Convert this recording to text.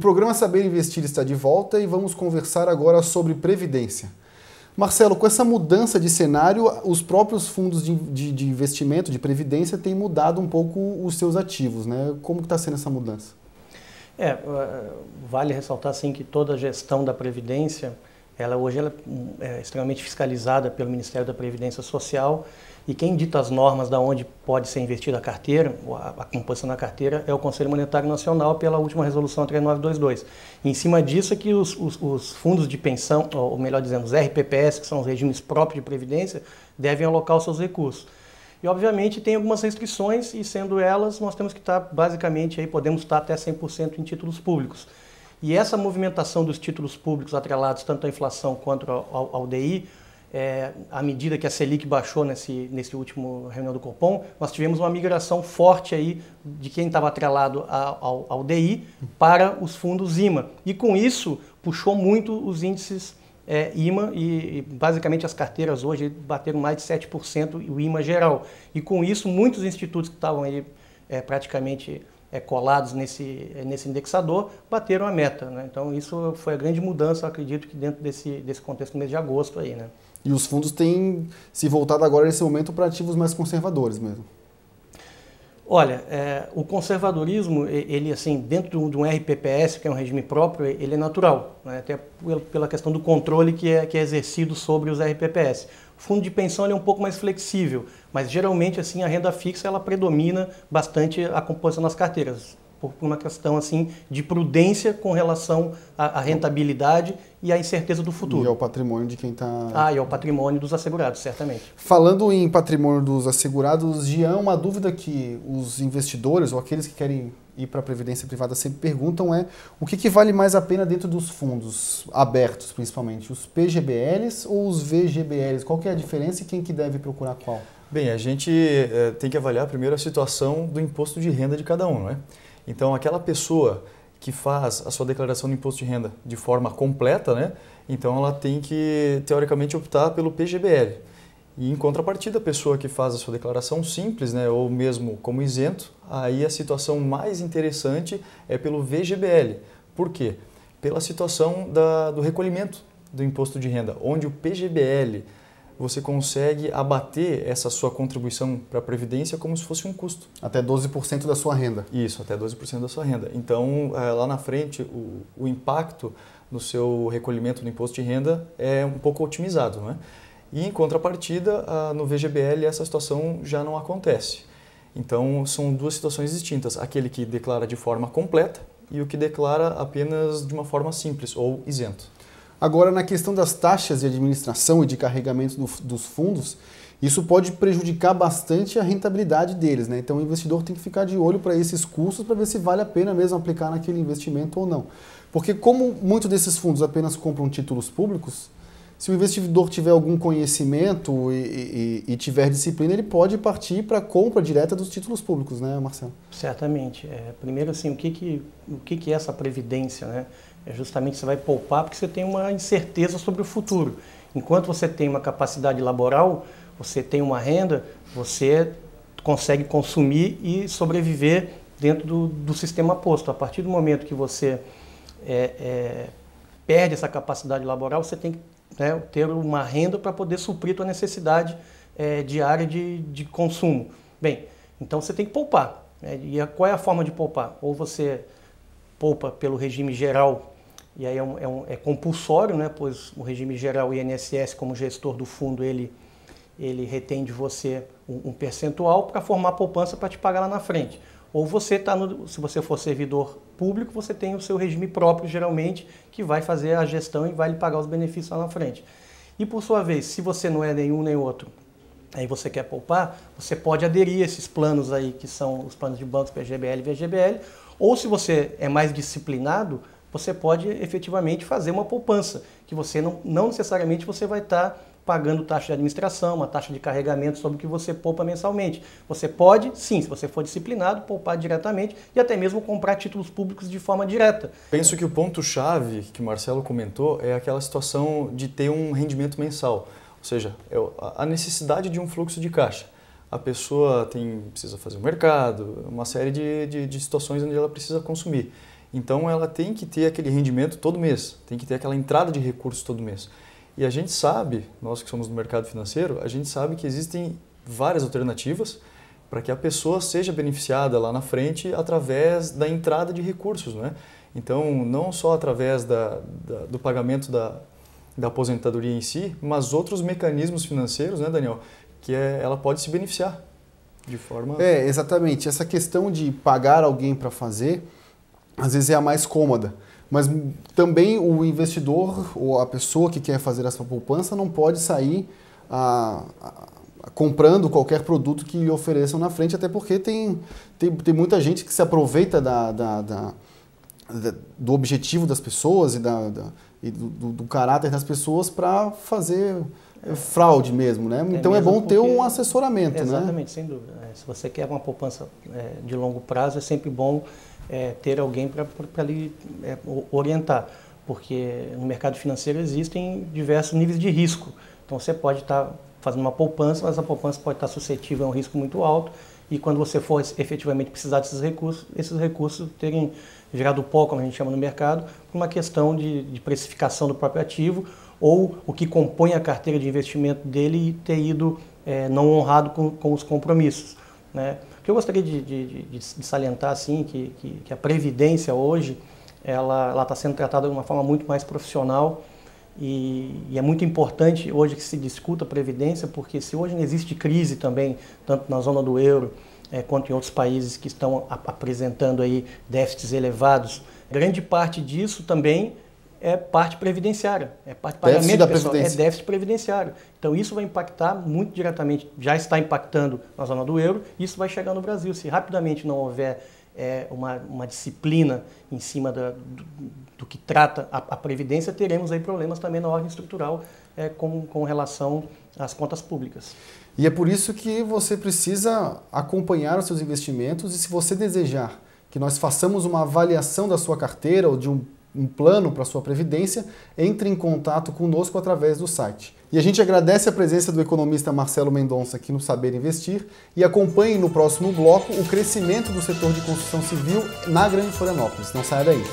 programa Saber Investir está de volta e vamos conversar agora sobre previdência. Marcelo, com essa mudança de cenário, os próprios fundos de investimento, de previdência, têm mudado um pouco os seus ativos, né? Como está sendo essa mudança? Vale ressaltar assim, que toda a gestão da Previdência, hoje ela é extremamente fiscalizada pelo Ministério da Previdência Social, e quem dita as normas de onde pode ser investida a carteira, a composição da carteira, é o Conselho Monetário Nacional pela última resolução 3922. E em cima disso é que os fundos de pensão, ou melhor dizendo, os RPPS, que são os regimes próprios de Previdência, devem alocar os seus recursos. E obviamente tem algumas restrições, e sendo elas, nós temos que estar basicamente, aí, podemos estar até 100% em títulos públicos. E essa movimentação dos títulos públicos atrelados tanto à inflação quanto ao DI, à medida que a Selic baixou nesse último reunião do Copom, nós tivemos uma migração forte aí de quem estava atrelado ao DI para os fundos IMA. E com isso puxou muito os índices IMA e basicamente as carteiras hoje bateram mais de 7% o IMA geral. E com isso muitos institutos que estavam aí praticamente colados nesse indexador bateram a meta, né? Então isso foi a grande mudança, eu acredito que dentro desse contexto do mês de agosto aí, né? E os fundos têm se voltado agora nesse momento para ativos mais conservadores mesmo. Olha, o conservadorismo, ele assim, dentro de um RPPS, que é um regime próprio, ele é natural, né? Até pela questão do controle que é exercido sobre os RPPS. O fundo de pensão ele é um pouco mais flexível, mas geralmente assim, a renda fixa ela predomina bastante a composição das carteiras, por uma questão assim, de prudência com relação à rentabilidade e à incerteza do futuro. E ao patrimônio de quem está... E ao patrimônio dos assegurados, certamente. Falando em patrimônio dos assegurados, Jean, uma dúvida que os investidores ou aqueles que querem ir para a previdência privada sempre perguntam é o que vale mais a pena dentro dos fundos abertos, principalmente, os PGBLs ou os VGBLs? Qual que é a diferença e quem que deve procurar qual? Bem, a gente tem que avaliar primeiro a situação do imposto de renda de cada um, não é? Então, aquela pessoa que faz a sua declaração de imposto de renda de forma completa, né? Então ela tem que, teoricamente, optar pelo PGBL. E, em contrapartida, a pessoa que faz a sua declaração simples, né, ou mesmo como isento, aí a situação mais interessante é pelo VGBL. Por quê? Pela situação do recolhimento do imposto de renda, onde o PGBL você consegue abater essa sua contribuição para a Previdência como se fosse um custo. Até 12% da sua renda. Isso, até 12% da sua renda. Então, lá na frente, o impacto no seu recolhimento do imposto de renda é um pouco otimizado, não é? E, em contrapartida, no VGBL, essa situação já não acontece. Então, são duas situações distintas. Aquele que declara de forma completa e o que declara apenas de uma forma simples ou isento. Agora, na questão das taxas de administração e de carregamento dos fundos, isso pode prejudicar bastante a rentabilidade deles, né? Então o investidor tem que ficar de olho para esses custos para ver se vale a pena mesmo aplicar naquele investimento ou não. Porque como muitos desses fundos apenas compram títulos públicos, se o investidor tiver algum conhecimento e tiver disciplina, ele pode partir para a compra direta dos títulos públicos, né, Marcelo? Certamente. Primeiro, assim, o que é essa previdência, né? Justamente você vai poupar porque você tem uma incerteza sobre o futuro. Enquanto você tem uma capacidade laboral, você tem uma renda, você consegue consumir e sobreviver dentro do sistema posto. A partir do momento que você perde essa capacidade laboral, você tem que ter uma renda para poder suprir a sua necessidade diária de consumo. Bem, então você tem que poupar. E qual é a forma de poupar? Ou você poupa pelo regime geral, e aí é compulsório, né? Pois o regime geral, o INSS, como gestor do fundo, ele retém de você um percentual para formar poupança para te pagar lá na frente. Ou você se você for servidor público, você tem o seu regime próprio, geralmente, que vai fazer a gestão e vai lhe pagar os benefícios lá na frente. E por sua vez, se você não é nenhum nem outro, aí você quer poupar, você pode aderir a esses planos aí, que são os planos de bancos PGBL e VGBL, ou se você é mais disciplinado, você pode efetivamente fazer uma poupança, que você não necessariamente você vai estar pagando taxa de administração, uma taxa de carregamento sobre o que você poupa mensalmente. Você pode, sim, se você for disciplinado, poupar diretamente e até mesmo comprar títulos públicos de forma direta. Penso que o ponto-chave que o Marcelo comentou é aquela situação de ter um rendimento mensal, ou seja, a necessidade de um fluxo de caixa. A pessoa precisa fazer um mercado, uma série de situações onde ela precisa consumir. Então ela tem que ter aquele rendimento todo mês, tem que ter aquela entrada de recursos todo mês. E a gente sabe, nós que somos do mercado financeiro, a gente sabe que existem várias alternativas para que a pessoa seja beneficiada lá na frente através da entrada de recursos, né? Então, não só através do pagamento da aposentadoria em si, mas outros mecanismos financeiros, né, Daniel, que ela pode se beneficiar de forma... Exatamente. Essa questão de pagar alguém para fazer, às vezes é a mais cômoda. Mas também o investidor ou a pessoa que quer fazer essa poupança não pode sair comprando qualquer produto que lhe ofereçam na frente, até porque tem muita gente que se aproveita do objetivo das pessoas e do caráter das pessoas para fazer fraude mesmo, né? Então é bom ter um assessoramento, exatamente, sem dúvida. Se você quer uma poupança de longo prazo, é sempre bom ter alguém para lhe orientar, porque no mercado financeiro existem diversos níveis de risco. Então você pode estar fazendo uma poupança, mas a poupança pode estar suscetível a um risco muito alto, e quando você for efetivamente precisar desses recursos terem virado pó, como a gente chama no mercado, por uma questão de precificação do próprio ativo, ou o que compõe a carteira de investimento dele ter ido não honrado com os compromissos, né? O que eu gostaria de salientar, assim, que a Previdência hoje, ela está sendo tratada de uma forma muito mais profissional, e é muito importante hoje que se discuta a Previdência, porque se hoje não existe crise também, tanto na zona do euro quanto em outros países que estão apresentando aí déficits elevados, grande parte disso também é parte previdenciária, é parte de pagamento pessoal, é déficit previdenciário. Então isso vai impactar muito diretamente, já está impactando na zona do euro, e isso vai chegar no Brasil. Se rapidamente não houver uma disciplina em cima do que trata a Previdência, teremos aí problemas também na ordem estrutural com relação às contas públicas. E é por isso que você precisa acompanhar os seus investimentos, e se você desejar que nós façamos uma avaliação da sua carteira ou de um plano para a sua previdência, entre em contato conosco através do site. E a gente agradece a presença do economista Marcelo Mendonça aqui no Saber Investir, e acompanhe no próximo bloco o crescimento do setor de construção civil na Grande Florianópolis. Não saia daí.